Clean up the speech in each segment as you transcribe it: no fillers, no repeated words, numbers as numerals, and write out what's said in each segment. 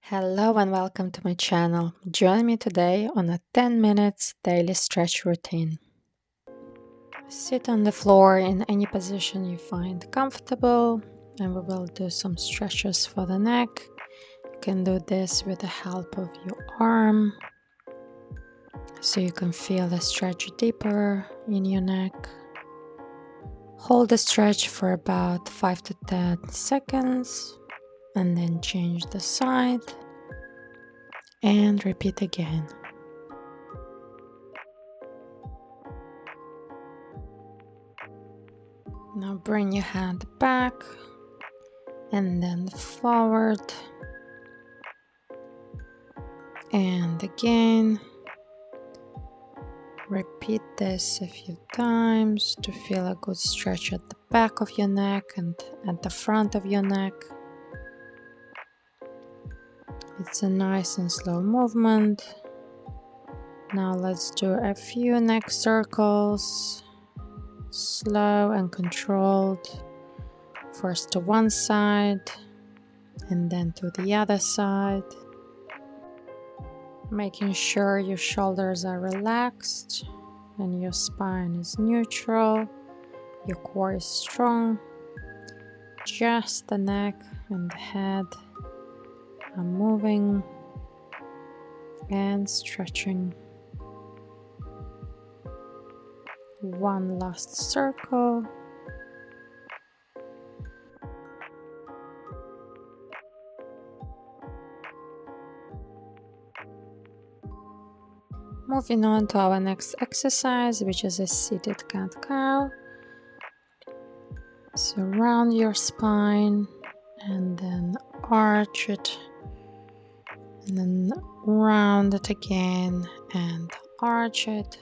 Hello and welcome to my channel. Join me today on a 10 minutes daily stretch routine. Sit on the floor in any position you find comfortable and we will do some stretches for the neck. You can do this with the help of your arm so you can feel the stretch deeper in your neck. Hold the stretch for about 5 to 10 seconds and then change the side. And repeat again. Now bring your hand back and then forward and again. Repeat this a few times to feel a good stretch at the back of your neck and at the front of your neck. It's a nice and slow movement. Now let's do a few neck circles, slow and controlled. First to one side and then to the other side. Making sure your shoulders are relaxed and your spine is neutral, your core is strong. Just the neck and the head are moving and stretching. One last circle. Moving on to our next exercise, which is a seated cat-cow. So round your spine and then arch it and then round it again and arch it,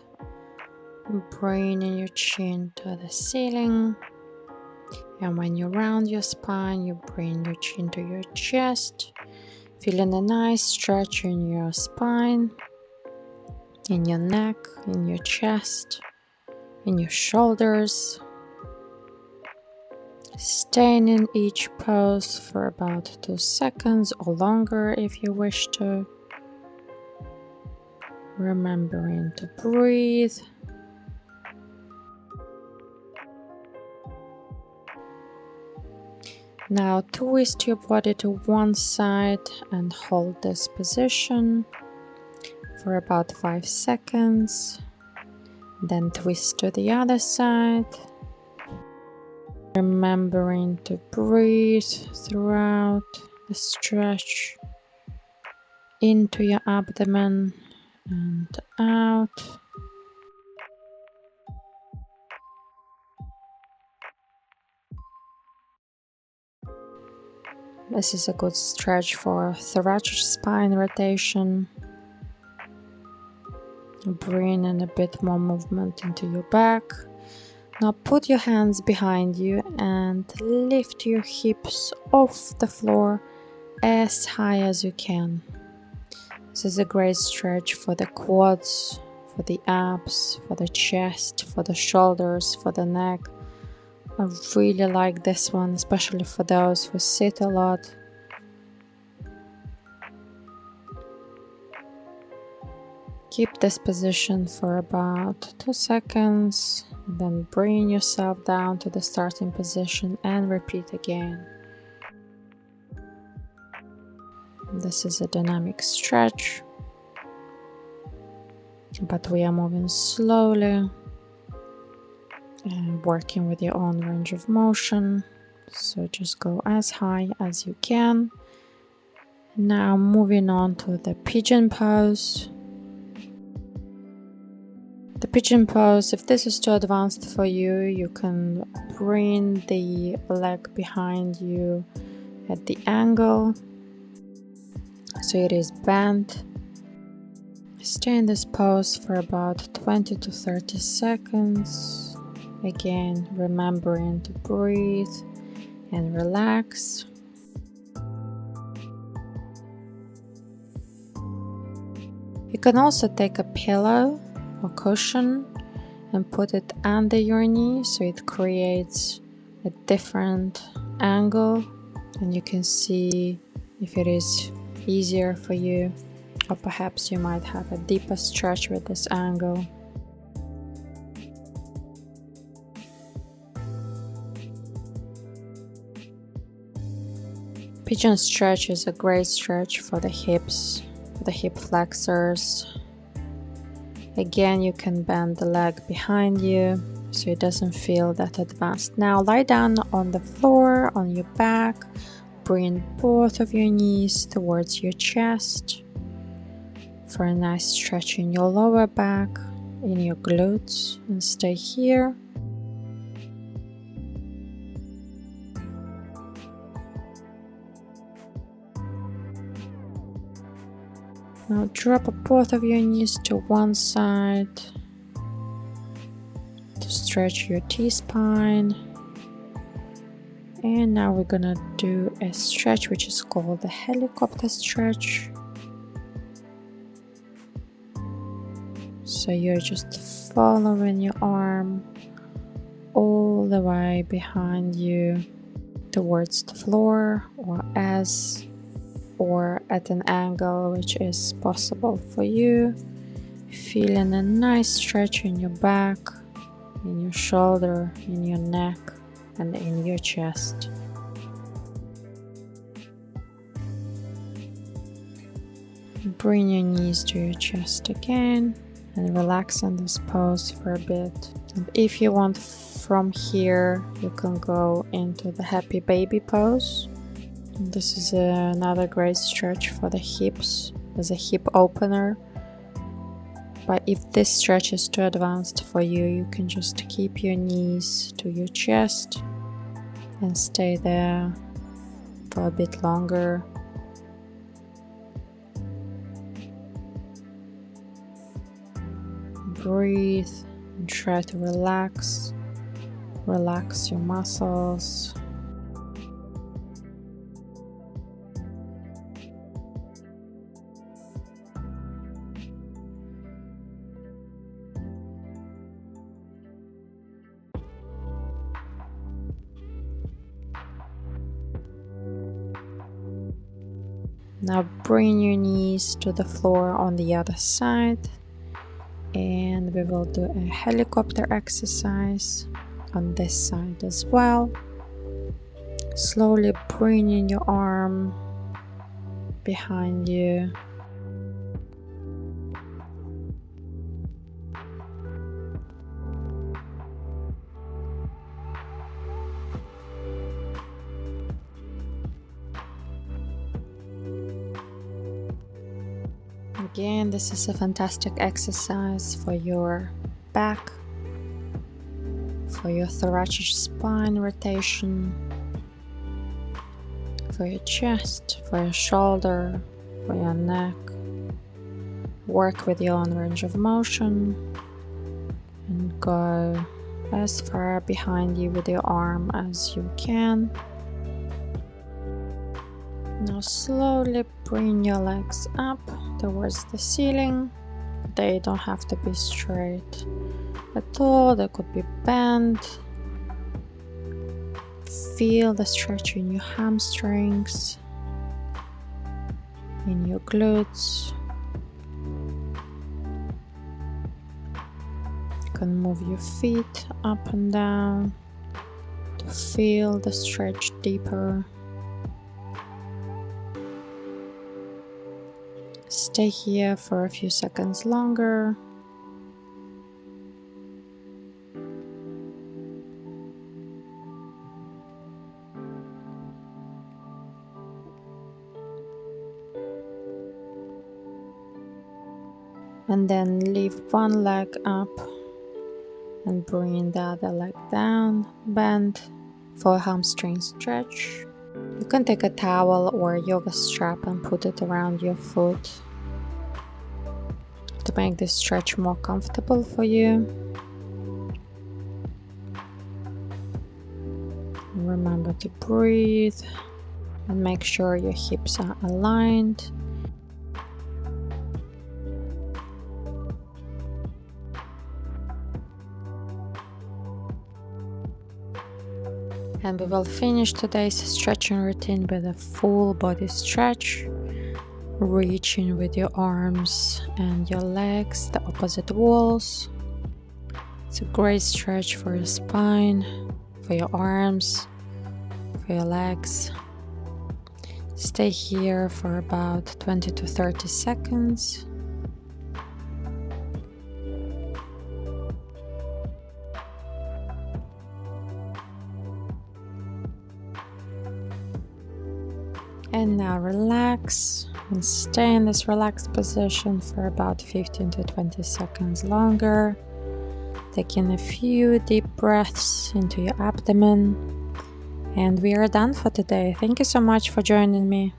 bringing your chin to the ceiling. And when you round your spine, you bring your chin to your chest, feeling a nice stretch in your spine, in your neck, in your chest, in your shoulders. Staying in each pose for about 2 seconds or longer if you wish to. Remembering to breathe. Now twist your body to one side and hold this position for about 5 seconds. Then twist to the other side. Remembering to breathe throughout the stretch into your abdomen and out. This is a good stretch for thoracic spine rotation. Bring in a bit more movement into your back. Now put your hands behind you and lift your hips off the floor as high as you can. This is a great stretch for the quads, for the abs, for the chest, for the shoulders, for the neck. I really like this one, especially for those who sit a lot. Keep this position for about 2 seconds, then bring yourself down to the starting position and repeat again. This is a dynamic stretch, but we are moving slowly and working with your own range of motion. So just go as high as you can. Now moving on to the pigeon pose. The pigeon pose, if this is too advanced for you, you can bring the leg behind you at the angle so it is bent. Stay in this pose for about 20 to 30 seconds. Again, remembering to breathe and relax. You can also take a pillow or cushion and put it under your knee so it creates a different angle and you can see if it is easier for you, or perhaps you might have a deeper stretch with this angle. Pigeon stretch is a great stretch for the hips, for the hip flexors. Again, you can bend the leg behind you so it doesn't feel that advanced. Now lie down on the floor, on your back. Bring both of your knees towards your chest for a nice stretch in your lower back, in your glutes, and stay here. Now drop both of your knees to one side to stretch your T-spine. And now we're gonna do a stretch which is called the helicopter stretch. So you're just following your arm all the way behind you towards the floor, or at an angle which is possible for you. Feeling a nice stretch in your back, in your shoulder, in your neck, and in your chest. Bring your knees to your chest again and relax in this pose for a bit. And if you want from here, you can go into the happy baby pose. This is another great stretch for the hips as a hip opener. But if this stretch is too advanced for you, you can just keep your knees to your chest and stay there for a bit longer. Breathe and try to relax your muscles. Now bring your knees to the floor on the other side, and we will do a helicopter exercise on this side as well. Slowly bringing your arm behind you. Again, this is a fantastic exercise for your back, for your thoracic spine rotation, for your chest, for your shoulder, for your neck. Work with your own range of motion and go as far behind you with your arm as you can. Now slowly bring your legs up towards the ceiling. They don't have to be straight at all, they could be bent. Feel the stretch in your hamstrings, in your glutes. You can move your feet up and down to feel the stretch deeper. Stay here for a few seconds longer. And then leave one leg up and bring the other leg down. Bend for a hamstring stretch. You can take a towel or a yoga strap and put it around your foot to make this stretch more comfortable for you. Remember to breathe and make sure your hips are aligned. And we will finish today's stretching routine with a full body stretch. reaching with your arms and your legs, the opposite walls. It's a great stretch for your spine, for your arms, for your legs. Stay here for about 20 to 30 seconds. And now relax and stay in this relaxed position for about 15 to 20 seconds longer. Taking a few deep breaths into your abdomen. And we are done for today. Thank you so much for joining me.